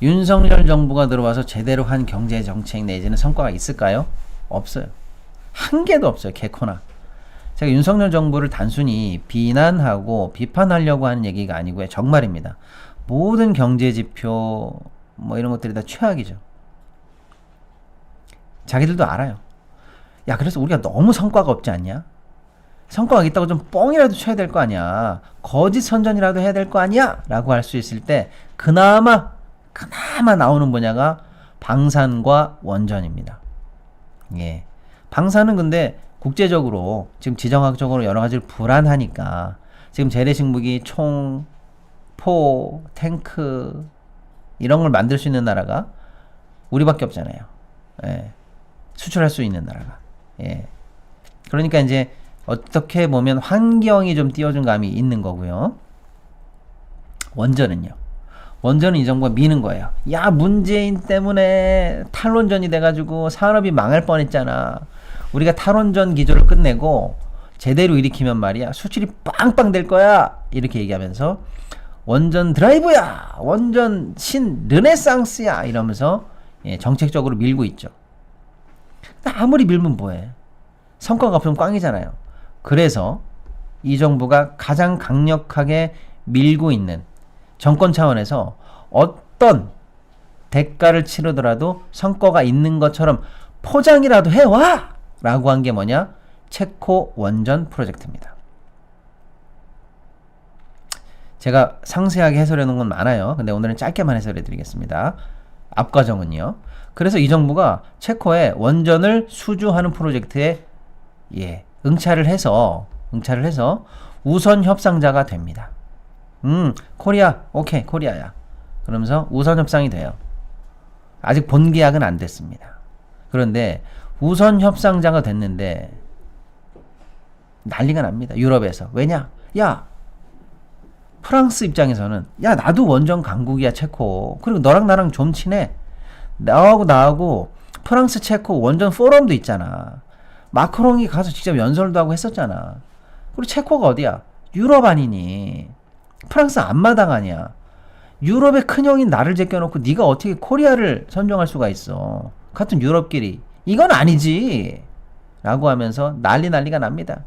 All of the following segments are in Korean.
윤석열 정부가 들어와서 제대로 한 경제 정책 내지는 성과가 있을까요? 없어요. 한 개도 없어요. 개코나. 제가 윤석열 정부를 단순히 비난하고 비판하려고 하는 얘기가 아니고요. 정말입니다. 모든 경제 지표 뭐 이런 것들이 다 최악이죠. 자기들도 알아요. 야, 그래서 우리가 너무 성과가 없지 않냐? 성과가 있다고 좀 뻥이라도 쳐야 될 거 아니야. 거짓 선전이라도 해야 될 거 아니야? 라고 할 수 있을 때 그나마 나오는 분야가 방산과 원전입니다. 예. 방산은 근데 국제적으로 지금 지정학적으로 여러 가지로 불안하니까 지금 재래식 무기, 총, 포, 탱크 이런 걸 만들 수 있는 나라가 우리밖에 없잖아요. 예. 수출할 수 있는 나라가. 예. 그러니까 이제 어떻게 보면 환경이 좀 띄워준 감이 있는 거고요. 원전은요. 원전은 이 정부가 미는 거예요. 야, 문재인 때문에 탈원전이 돼가지고 산업이 망할 뻔했잖아. 우리가 탈원전 기조를 끝내고 제대로 일으키면 말이야 수출이 빵빵 될 거야. 이렇게 얘기하면서 원전 드라이브야, 원전 신 르네상스야 이러면서 예, 정책적으로 밀고 있죠. 아무리 밀면 뭐해. 성과가 없으면 꽝이잖아요. 그래서 이 정부가 가장 강력하게 밀고 있는 정권 차원에서 어떤 대가를 치르더라도 성과가 있는 것처럼 포장이라도 해와! 라고 한 게 뭐냐? 체코 원전 프로젝트입니다. 제가 상세하게 해설해 놓은 건 많아요. 근데 오늘은 짧게만 해설해 드리겠습니다. 앞과정은요. 그래서 이 정부가 체코에 원전을 수주하는 프로젝트에 예, 응찰을 해서 우선 협상자가 됩니다. 코리아, 오케이, 코리아야. 그러면서 우선 협상이 돼요. 아직 본 계약은 안 됐습니다. 그런데 우선 협상자가 됐는데 난리가 납니다. 유럽에서. 왜냐? 야, 프랑스 입장에서는 야, 나도 원전 강국이야, 체코. 그리고 너랑 나랑 좀 친해. 나하고 프랑스 체코 원전 포럼도 있잖아. 마크롱이 가서 직접 연설도 하고 했었잖아. 그리고 체코가 어디야? 유럽 아니니. 프랑스 앞마당 아니야. 유럽의 큰형인 나를 제껴놓고 네가 어떻게 코리아를 선정할 수가 있어. 같은 유럽끼리. 이건 아니지. 라고 하면서 난리가 납니다.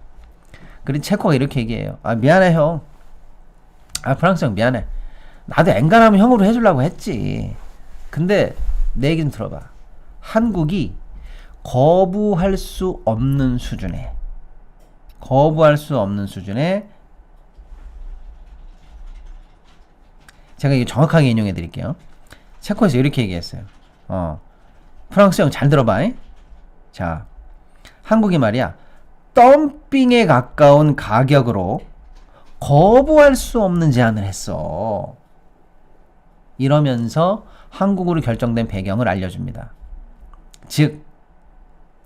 그리고 체코가 이렇게 얘기해요. 아, 미안해 형. 아, 프랑스 형 미안해. 나도 엔간하면 형으로 해주려고 했지. 근데 내 얘기 좀 들어봐. 한국이 거부할 수 없는 수준에 제가 이거 정확하게 인용해 드릴게요. 체코에서 이렇게 얘기했어요. 프랑스 형 잘 들어봐. 자, 한국이 말이야 덤핑에 가까운 가격으로 거부할 수 없는 제안을 했어. 이러면서 한국으로 결정된 배경을 알려줍니다. 즉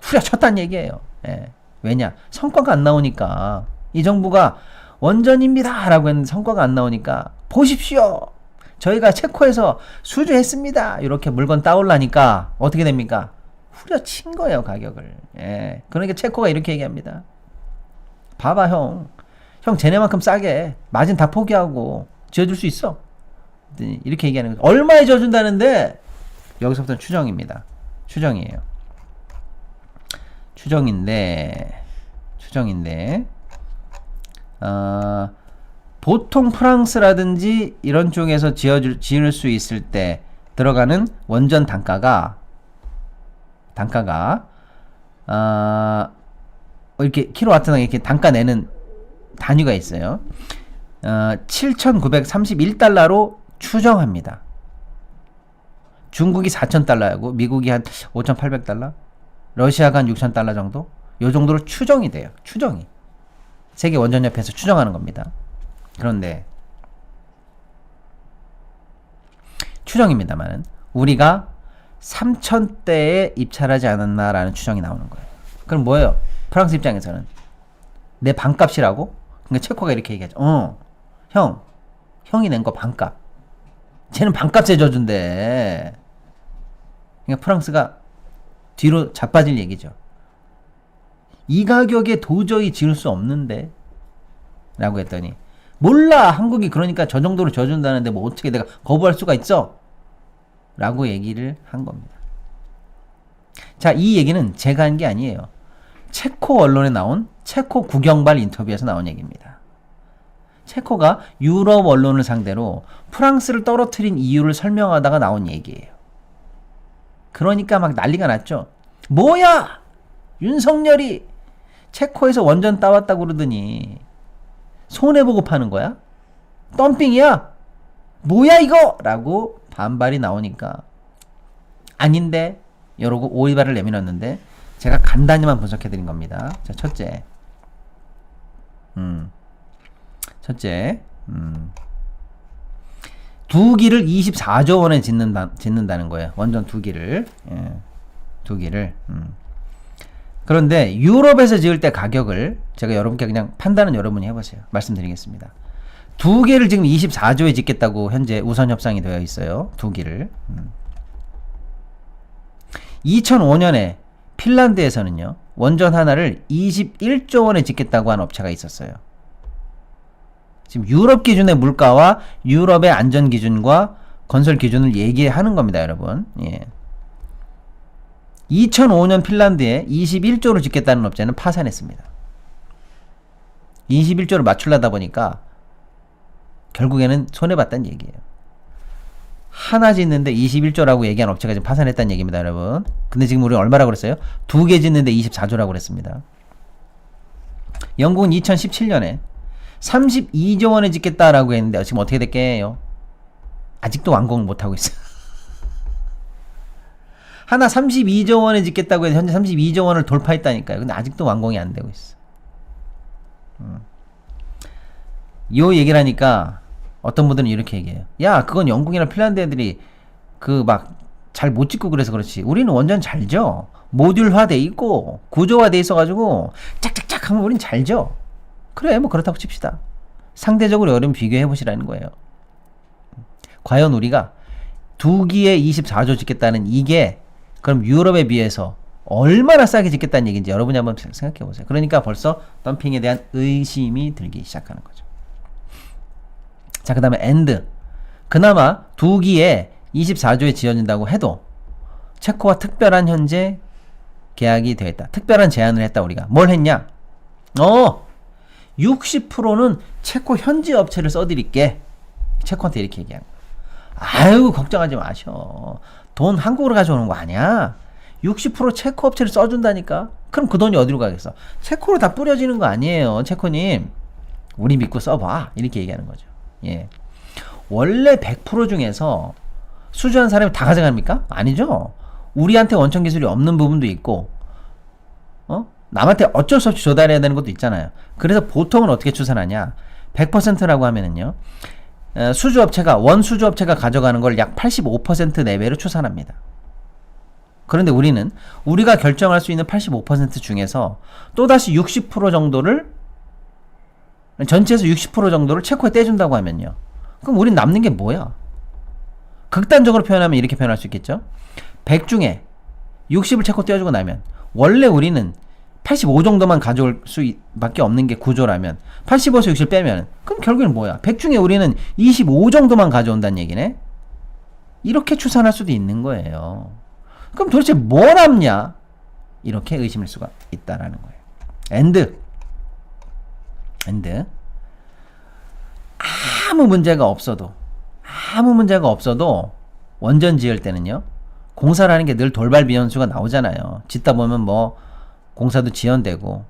후려쳤다는 얘기예요. 예. 왜냐? 성과가 안 나오니까. 이 정부가 원전입니다 라고 했는데 성과가 안 나오니까 보십시오. 저희가 체코에서 수주했습니다. 이렇게 물건 따올라니까 어떻게 됩니까? 후려친 거예요, 가격을. 예. 그러니까 체코가 이렇게 얘기합니다. 봐봐, 형. 형, 쟤네만큼 싸게 마진 다 포기하고 지어줄 수 있어. 이렇게 얘기하는 거죠. 얼마에 지어준다는데 여기서부터는 추정입니다. 추정이에요. 추정인데 보통 프랑스라든지 이런 쪽에서 지을 수 있을 때 들어가는 원전 단가가 이렇게 킬로와트당 이렇게 단가 내는 단위가 있어요. 7,931달러로 추정합니다. 중국이 4,000달러고 미국이 한 5,800달러, 러시아가 한 6,000달러 정도? 요 정도로 추정이 돼요. 추정이. 세계 원전협회에서 추정하는 겁니다. 그런데 추정입니다만은 우리가 3,000대에 입찰하지 않았나라는 추정이 나오는 거예요. 그럼 뭐예요? 프랑스 입장에서는 내 반값이라고? 그러니까 체코가 이렇게 얘기하죠. 형이 낸 거 반값. 쟤는 반값에 져준대. 그러니까 프랑스가 뒤로 자빠질 얘기죠. 이 가격에 도저히 지을 수 없는데 라고 했더니 몰라, 한국이 그러니까 저 정도로 져준다는데 뭐 어떻게 내가 거부할 수가 있어? 라고 얘기를 한 겁니다. 자, 이 얘기는 제가 한 게 아니에요. 체코 언론에 나온 체코 국영발 인터뷰에서 나온 얘기입니다. 체코가 유럽 언론을 상대로 프랑스를 떨어뜨린 이유를 설명하다가 나온 얘기예요. 그러니까 막 난리가 났죠. 뭐야! 윤석열이 체코에서 원전 따왔다고 그러더니 손해보고 파는 거야? 덤핑이야? 뭐야 이거? 라고 반발이 나오니까 아닌데 이러고 오이발을 내밀었는데 제가 간단히만 분석해드린 겁니다. 자, 첫째, 두 기를 24조 원에 짓는다는 거예요. 원전 두 기를. 예, 두 기를. 그런데 유럽에서 지을 때 가격을 제가 여러분께 그냥 판단은 여러분이 해보세요. 말씀드리겠습니다. 두 개를 지금 24조에 짓겠다고 현재 우선 협상이 되어 있어요. 두 기를. 2005년에 핀란드에서는요. 원전 하나를 21조 원에 짓겠다고 한 업체가 있었어요. 지금 유럽 기준의 물가와 유럽의 안전 기준과 건설 기준을 얘기하는 겁니다, 여러분. 예. 2005년 핀란드에 21조를 짓겠다는 업체는 파산했습니다. 21조를 맞추려다 보니까 결국에는 손해봤다는 얘기예요. 하나 짓는데 21조라고 얘기한 업체가 지금 파산했다는 얘기입니다, 여러분. 근데 지금 우리 얼마라고 그랬어요? 두 개 짓는데 24조라고 그랬습니다. 영국은 2017년에 32조 원에 짓겠다라고 했는데 지금 어떻게 됐게요? 아직도 완공을 못하고 있어요. 하나 32조 원에 짓겠다고 해서 현재 32조 원을 돌파했다니까요. 근데 아직도 완공이 안 되고 있어. 요 얘기를 하니까 어떤 분들은 이렇게 얘기해요. 야, 그건 영국이나 핀란드 애들이 그 막 잘 못 짓고 그래서 그렇지. 우리는 원전 잘 져. 모듈화 돼 있고 구조화 돼 있어가지고 짝짝짝 하면 우린 잘 져. 그래, 뭐 그렇다고 칩시다. 상대적으로 여러분 비교해 보시라는 거예요. 과연 우리가 두 기에 24조 짓겠다는 이게 그럼 유럽에 비해서 얼마나 싸게 짓겠다는 얘기인지 여러분이 한번 생각해 보세요. 그러니까 벌써 덤핑에 대한 의심이 들기 시작하는 거죠. 자, 그 다음에 엔드. 그나마 두 기에 24조에 지어진다고 해도 체코와 특별한 현재 계약이 되었다. 특별한 제안을 했다. 우리가 뭘 했냐? 60%는 체코 현지 업체를 써드릴게. 체코한테 이렇게 얘기한 거야. 아유, 걱정하지 마셔. 돈 한국으로 가져오는 거 아니야. 60% 체코 업체를 써준다니까. 그럼 그 돈이 어디로 가겠어? 체코로 다 뿌려지는 거 아니에요, 체코님. 우리 믿고 써봐. 이렇게 얘기하는 거죠. 예. 원래 100% 중에서 수주한 사람이 다 가져갑니까? 아니죠. 우리한테 원천 기술이 없는 부분도 있고, 남한테 어쩔 수 없이 조달해야 되는 것도 있잖아요. 그래서 보통은 어떻게 추산하냐? 100%라고 하면은요, 원수주업체가 가져가는 걸 약 85% 내외로 추산합니다. 그런데 우리는 우리가 결정할 수 있는 85% 중에서 또다시 60% 정도를, 전체에서 60% 정도를 체코에 떼준다고 하면요. 그럼 우린 남는 게 뭐야? 극단적으로 표현하면 이렇게 표현할 수 있겠죠? 100 중에 60을 체코 떼어주고 나면 원래 우리는 85 정도만 가져올 수밖에 없는 게 구조라면 85에서 60 빼면 그럼 결국에는 뭐야? 100 중에 우리는 25 정도만 가져온다는 얘기네? 이렇게 추산할 수도 있는 거예요. 그럼 도대체 뭐 남냐? 이렇게 의심할 수가 있다라는 거예요. 엔드. 아무 문제가 없어도 원전 지을 때는요, 공사라는 게 늘 돌발 비연수가 나오잖아요. 짓다 보면 뭐 공사도 지연되고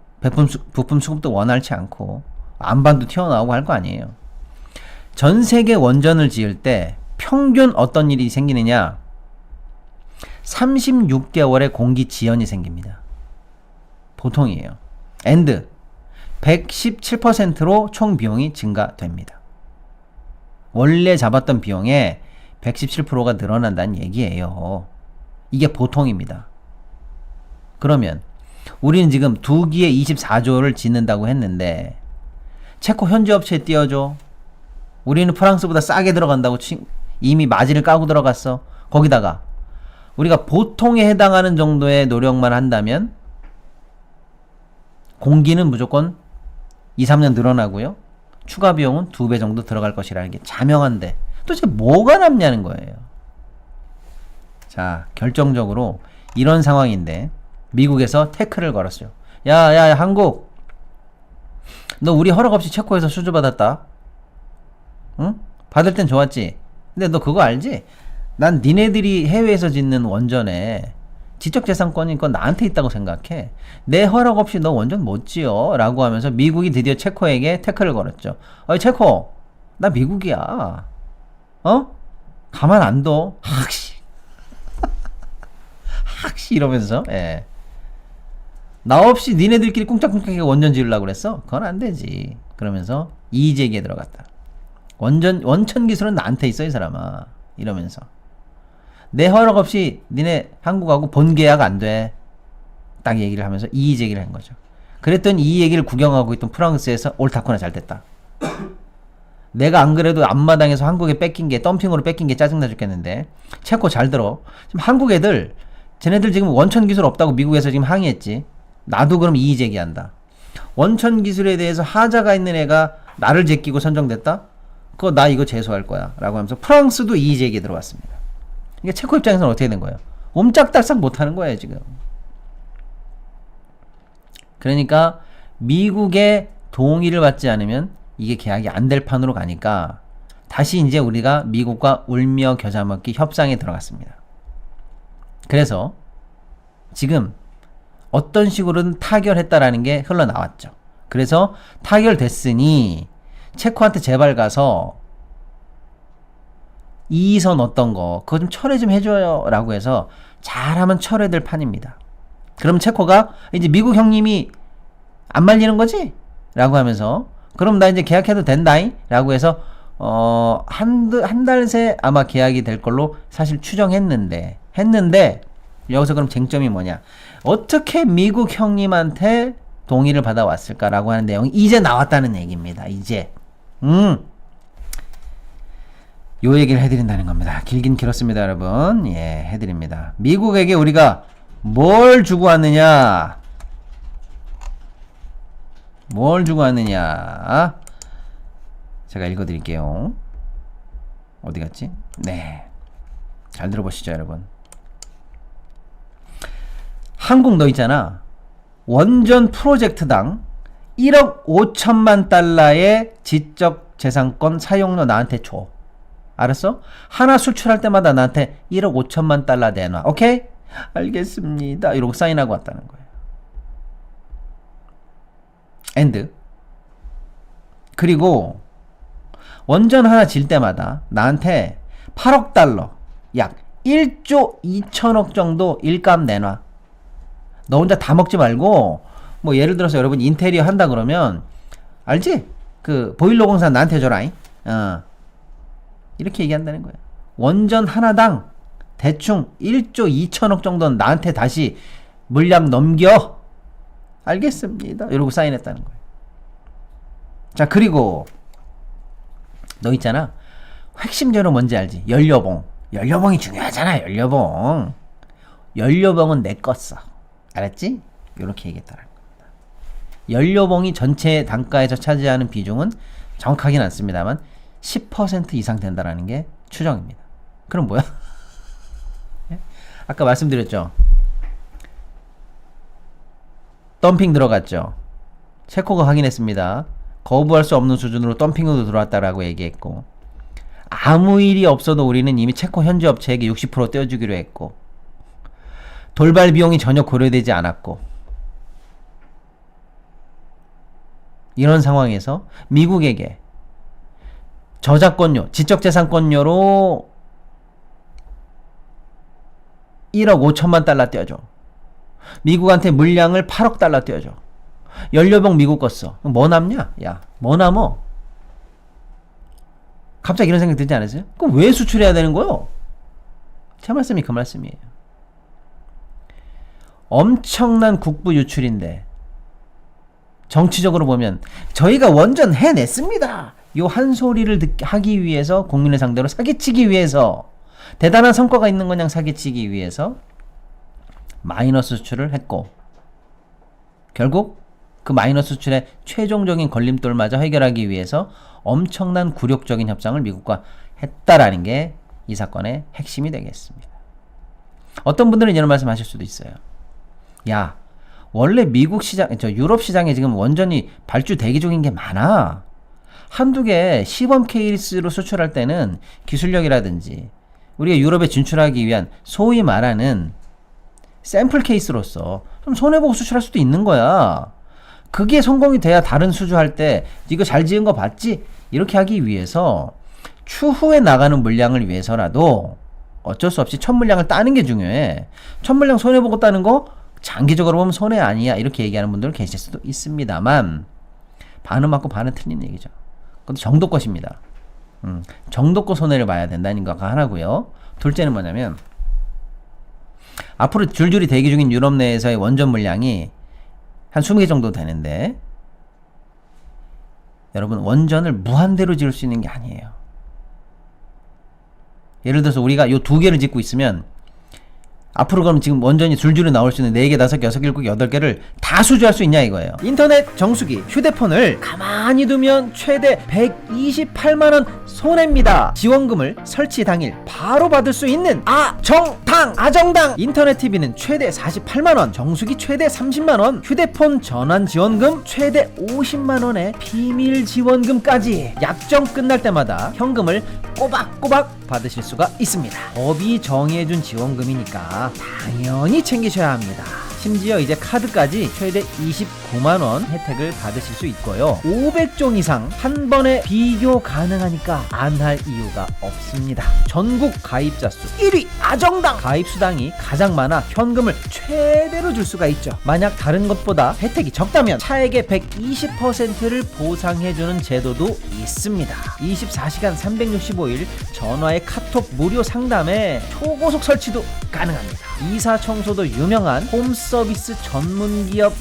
부품 수급도 원활치 않고 안반도 튀어나오고 할 거 아니에요. 전 세계 원전을 지을 때 평균 어떤 일이 생기느냐? 36개월의 공기 지연이 생깁니다. 보통이에요. 엔드. 117%로 총 비용이 증가됩니다. 원래 잡았던 비용에 117%가 늘어난다는 얘기예요. 이게 보통입니다. 그러면 우리는 지금 두 기에 24조를 짓는다고 했는데 체코 현지 업체에 띄워줘. 우리는 프랑스보다 싸게 들어간다고 이미 마진을 까고 들어갔어. 거기다가 우리가 보통에 해당하는 정도의 노력만 한다면 공기는 무조건 2, 3년 늘어나고요. 추가 비용은 2배 정도 들어갈 것이라는 게 자명한데 도대체 뭐가 남냐는 거예요. 자, 결정적으로 이런 상황인데 미국에서 태클을 걸었어요. 야, 한국, 너 우리 허락 없이 체코에서 수주받았다. 응? 받을 땐 좋았지. 근데 너 그거 알지? 난 니네들이 해외에서 짓는 원전에 지적재산권이 그건 나한테 있다고 생각해. 내 허락 없이 너 원전 못 지어. 라고 하면서 미국이 드디어 체코에게 태클을 걸었죠. 어이, 체코, 나 미국이야. 어? 가만 안 둬. 학시. 학시 이러면서, 예. 나 없이 니네들끼리 꿍짝꿍짝하게 원전 지으려고 그랬어? 그건 안 되지. 그러면서 이의제기에 들어갔다. 원천 기술은 나한테 있어, 이 사람아. 이러면서. 내 허락 없이 니네 한국하고 본계약 안 돼. 딱 얘기를 하면서 이의제기를 한 거죠. 그랬더니 이 얘기를 구경하고 있던 프랑스에서 옳다구나, 잘 됐다. 내가 안 그래도 앞마당에서 한국에 뺏긴 게, 덤핑으로 뺏긴 게 짜증나 죽겠는데. 체코 잘 들어. 지금 한국 애들, 쟤네들 지금 원천 기술 없다고 미국에서 지금 항의했지. 나도 그럼 이의제기한다. 원천 기술에 대해서 하자가 있는 애가 나를 제끼고 선정됐다? 그거 나 이거 제소할 거야. 라고 하면서 프랑스도 이의제기에 들어왔습니다. 이게 체코 입장에서는 어떻게 된 거예요? 옴짝달싹 못하는 거예요, 지금. 그러니까 미국의 동의를 받지 않으면 이게 계약이 안 될 판으로 가니까 다시 이제 우리가 미국과 울며 겨자 먹기 협상에 들어갔습니다. 그래서 지금 어떤 식으로든 타결했다라는 게 흘러나왔죠. 그래서 타결됐으니 체코한테 제발 가서 이의서 넣었던 거 그거 좀 철회 좀 해줘요 라고 해서 잘하면 철회될 판입니다. 그럼 체코가 이제 미국 형님이 안 말리는 거지? 라고 하면서 그럼 나 이제 계약해도 된다잉? 라고 해서 한 달 새 아마 계약이 될 걸로 사실 추정했는데 여기서 그럼 쟁점이 뭐냐? 어떻게 미국 형님한테 동의를 받아왔을까라고 하는 내용이 이제 나왔다는 얘기입니다. 이제. 요 얘기를 해드린다는 겁니다. 길긴 길었습니다, 여러분. 예, 해드립니다. 미국에게 우리가 뭘 주고 왔느냐? 뭘 주고 왔느냐? 제가 읽어드릴게요. 어디 갔지? 네. 잘 들어보시죠, 여러분. 한국 너 있잖아. 원전 프로젝트당 1억 5천만 달러의 지적재산권 사용료 나한테 줘. 알았어? 하나 수출할 때마다 나한테 1억 5천만 달러 내놔. 오케이? 알겠습니다. 이러고 사인하고 왔다는 거예요. 엔드. 그리고 원전 하나 질 때마다 나한테 8억 달러, 약 1조 2천억 정도 일감 내놔. 너 혼자 다 먹지 말고, 뭐 예를 들어서 여러분 인테리어 한다 그러면 알지? 그 보일러 공사 나한테 줘라잉. 이렇게 얘기한다는 거야. 원전 하나당 대충 1조 2천억 정도는 나한테 다시 물량 넘겨. 알겠습니다. 이러고 사인했다는 거예요. 자, 그리고 너 있잖아. 핵심 재료 뭔지 알지? 연료봉. 연료봉이 중요하잖아. 연료봉은 내 거 써. 알았지? 이렇게 얘기했다는 겁니다. 연료봉이 전체 단가에서 차지하는 비중은 정확하긴 않습니다만 10% 이상 된다라는 게 추정입니다. 그럼 뭐야? 아까 말씀드렸죠. 덤핑 들어갔죠. 체코가 확인했습니다. 거부할 수 없는 수준으로 덤핑으로 들어왔다라고 얘기했고, 아무 일이 없어도 우리는 이미 체코 현지 업체에게 60% 떼어주기로 했고, 돌발 비용이 전혀 고려되지 않았고, 이런 상황에서 미국에게 저작권료, 지적재산권료로 1억 5천만 달러 떼어줘. 미국한테 물량을 8억 달러 떼어줘. 연료봉 미국 거 써. 뭐 남냐? 야, 뭐 남어? 갑자기 이런 생각 들지 않으세요? 그럼 왜 수출해야 되는 거요? 제 말씀이 그 말씀이에요. 엄청난 국부 유출인데 정치적으로 보면 저희가 원전 해냈습니다. 요 한 소리를 하기 위해서, 국민을 상대로 사기치기 위해서, 대단한 성과가 있는 거냥 사기치기 위해서 마이너스 수출을 했고, 결국 그 마이너스 수출의 최종적인 걸림돌마저 해결하기 위해서 엄청난 굴욕적인 협상을 미국과 했다라는 게 이 사건의 핵심이 되겠습니다. 어떤 분들은 이런 말씀 하실 수도 있어요. 야, 원래 미국 시장, 유럽 시장에 지금 원전이 발주 대기 중인 게 많아. 한두 개 시범 케이스로 수출할 때는 기술력이라든지 우리가 유럽에 진출하기 위한 소위 말하는 샘플 케이스로서 좀 손해보고 수출할 수도 있는 거야. 그게 성공이 돼야 다른 수주할 때 이거 잘 지은 거 봤지? 이렇게 하기 위해서 추후에 나가는 물량을 위해서라도 어쩔 수 없이 첫 물량을 따는 게 중요해. 첫 물량 손해보고 따는 거 장기적으로 보면 손해 아니야. 이렇게 얘기하는 분들 계실 수도 있습니다만 반은 맞고 반은 틀린 얘기죠. 그것도 정도 것입니다. 정도껏 손해를 봐야 된다는 거가 하나고요. 둘째는 뭐냐면 앞으로 줄줄이 대기 중인 유럽 내에서의 원전 물량이 한 20개 정도 되는데 여러분 원전을 무한대로 지을 수 있는 게 아니에요. 예를 들어서 우리가 요 2개를 짓고 있으면 앞으로 그럼 지금 원전이 줄줄이 나올 수 있는 4개, 5개, 6개, 7개, 8개를 다 수주할 수 있냐 이거예요. 인터넷 정수기, 휴대폰을 가만히 두면 최대 128만원 손해입니다. 지원금을 설치 당일 바로 받을 수 있는 아정당 인터넷 TV는 최대 48만원, 정수기 최대 30만원, 휴대폰 전환 지원금 최대 50만원의 비밀 지원금까지 약정 끝날 때마다 현금을 꼬박꼬박 받으실 수가 있습니다. 법이 정해준 지원금이니까 당연히 챙기셔야 합니다. 심지어 이제 카드까지 최대 29만원 혜택을 받으실 수 있고요. 500종 이상 한 번에 비교 가능하니까 안 할 이유가 없습니다. 전국 가입자 수 1위 아정당! 가입 수당이 가장 많아 현금을 최대로 줄 수가 있죠. 만약 다른 것보다 혜택이 적다면 차액의 120%를 보상해주는 제도도 있습니다. 24시간 365일 전화의 카톡 무료 상담에 초고속 설치도 가능합니다. 이사 청소도 유명한 홈서비스 전문기업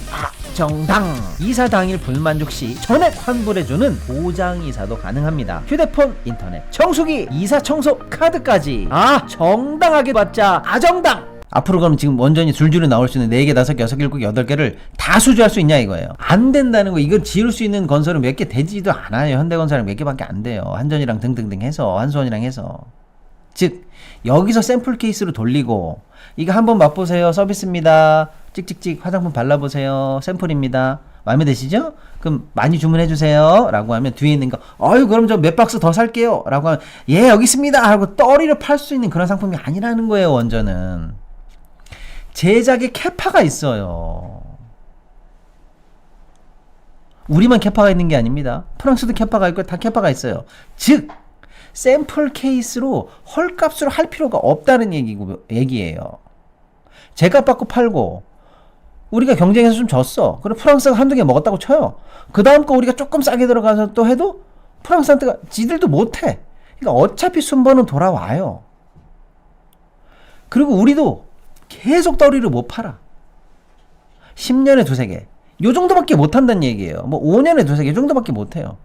아정당. 이사 당일 불만족 시 전액 환불해주는 보장이사도 가능합니다. 휴대폰, 인터넷, 청소기, 이사 청소 카드까지 정당하게 받자 아정당. 앞으로 그럼 지금 원전이 줄줄이 나올 수 있는 4개, 5개, 6개, 7개, 8개를 다 수주할 수 있냐 이거예요. 안 된다는 거. 이걸 지을 수 있는 건설은 몇 개 되지도 않아요. 현대건설은 몇 개밖에 안 돼요. 한전이랑 등등등 해서, 한수원이랑 해서. 즉 여기서 샘플 케이스로 돌리고 이거 한번 맛보세요. 서비스입니다. 찍찍찍 화장품 발라보세요. 샘플입니다. 마음에 드시죠? 그럼 많이 주문해주세요. 라고 하면 뒤에 있는 거 그럼 저 몇 박스 더 살게요. 라고 하면 예 여기 있습니다. 하고 떠리를 팔 수 있는 그런 상품이 아니라는 거예요. 원전은 제작에 캐파가 있어요. 우리만 캐파가 있는 게 아닙니다. 프랑스도 캐파가 있고 다 캐파가 있어요. 즉 샘플 케이스로 헐값으로 할 필요가 없다는 얘기예요. 제값 받고 팔고 우리가 경쟁에서 좀 졌어. 그리고 프랑스가 한두 개 먹었다고 쳐요. 그 다음 거 우리가 조금 싸게 들어가서 또 해도 프랑스한테가 지들도 못해. 그러니까 어차피 순번은 돌아와요. 그리고 우리도 계속 떠리를 못 팔아. 10년에 두세 개. 요 정도밖에 못 한다는 얘기예요. 뭐 5년에 두세 개. 요 정도밖에 못 해요.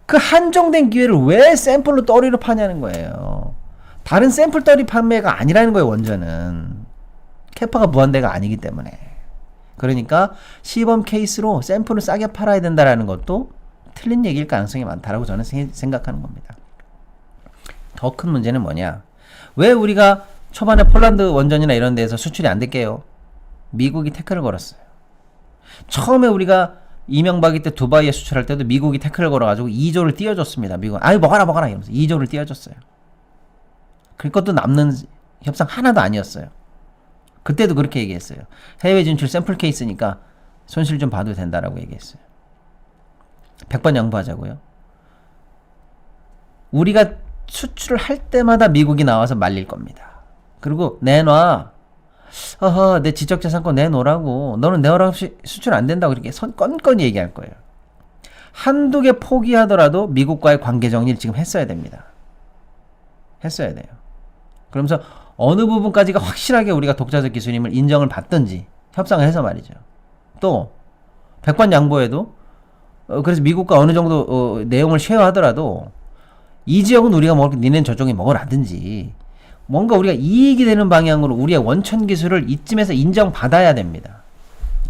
그 한정된 기회를 왜 샘플로 떠리로 파냐는 거예요. 다른 샘플 떠리 판매가 아니라는 거예요. 원전은 캐파가 무한대가 아니기 때문에. 그러니까 시범 케이스로 샘플을 싸게 팔아야 된다라는 것도 틀린 얘기일 가능성이 많다라고 저는 생각하는 겁니다. 더 큰 문제는 뭐냐, 왜 우리가 초반에 폴란드 원전이나 이런 데에서 수출이 안 됐게요? 미국이 태클을 걸었어요. 처음에 우리가 이명박이 때 두바이에 수출할 때도 미국이 태클을 걸어가지고 2조를 띄워줬습니다. 미국은 먹어라 이러면서 2조를 띄워줬어요. 그것도 남는 협상 하나도 아니었어요. 그때도 그렇게 얘기했어요. 해외 진출 샘플 케이스니까 손실 좀 봐도 된다라고 얘기했어요. 100번 양보하자고요. 우리가 수출을 할 때마다 미국이 나와서 말릴 겁니다. 그리고 내놔. 내 지적재산권 내놓으라고. 너는 내놓으라고 없이 수출 안 된다고 이렇게 건건히 얘기할 거예요. 한두 개 포기하더라도 미국과의 관계 정리를 지금 했어야 됩니다. 했어야 돼요. 그러면서 어느 부분까지가 확실하게 우리가 독자적 기술임을 인정을 받든지 협상을 해서 말이죠. 또 100번 양보해도 그래서 미국과 어느 정도 내용을 쉐어하더라도 이 지역은 우리가 먹을 게 니네는 저쪽에 먹으라든지 뭔가 우리가 이익이 되는 방향으로 우리의 원천 기술을 이쯤에서 인정받아야 됩니다.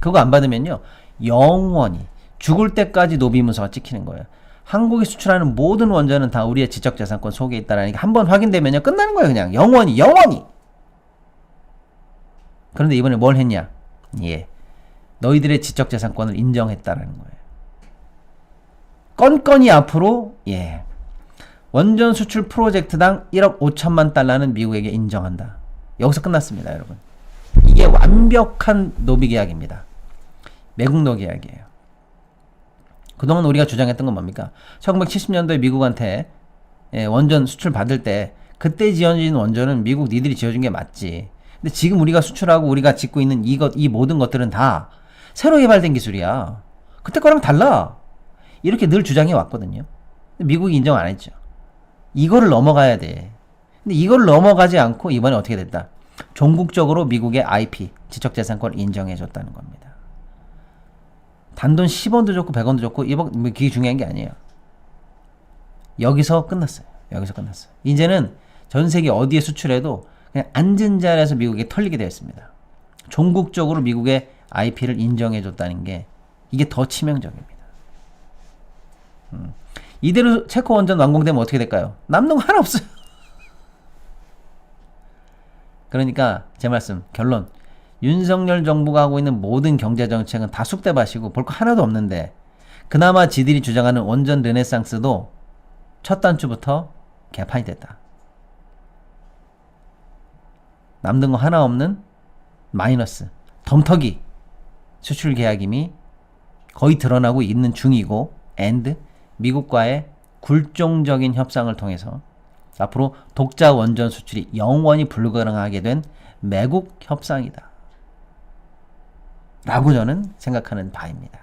그거 안 받으면요 영원히 죽을 때까지 노비문서가 찍히는 거예요. 한국이 수출하는 모든 원전은 다 우리의 지적재산권 속에 있다라는 게 한번 확인되면요 끝나는 거예요. 그냥 영원히. 그런데 이번에 뭘 했냐? 예. 너희들의 지적재산권을 인정했다라는 거예요. 건건이 앞으로 예. 원전 수출 프로젝트당 1억 5천만 달러는 미국에게 인정한다. 여기서 끝났습니다, 여러분. 이게 완벽한 노비 계약입니다. 매국 노 계약이에요. 그동안 우리가 주장했던 건 뭡니까? 1970년도에 미국한테 원전 수출 받을 때 그때 지어진 원전은 미국 니들이 지어준 게 맞지. 근데 지금 우리가 수출하고 우리가 짓고 있는 이 모든 것들은 다 새로 개발된 기술이야. 그때 거랑 달라. 이렇게 늘 주장해 왔거든요. 근데 미국이 인정 안 했죠. 이거를 넘어가야 돼. 근데 이걸 넘어가지 않고 이번에 어떻게 됐다? 종국적으로 미국의 IP, 지적재산권을 인정해줬다는 겁니다. 단돈 10원도 좋고 100원도 좋고 그게 중요한 게 아니에요. 여기서 끝났어요. 여기서 끝났어요. 이제는 전 세계 어디에 수출해도 그냥 앉은 자리에서 미국에 털리게 되었습니다. 종국적으로 미국의 IP를 인정해줬다는 게 이게 더 치명적입니다. 이대로 체코 원전 완공되면 어떻게 될까요? 남는 거 하나 없어요. 그러니까 제 말씀 결론, 윤석열 정부가 하고 있는 모든 경제정책은 다 쑥대밭이고 볼 거 하나도 없는데 그나마 지들이 주장하는 원전 르네상스도 첫 단추부터 개판이 됐다. 남는 거 하나 없는 마이너스 덤터기 수출 계약임이 거의 드러나고 있는 중이고 and 미국과의 굴종적인 협상을 통해서 앞으로 독자 원전 수출이 영원히 불가능하게 된 매국 협상이다 라고 저는 생각하는 바입니다.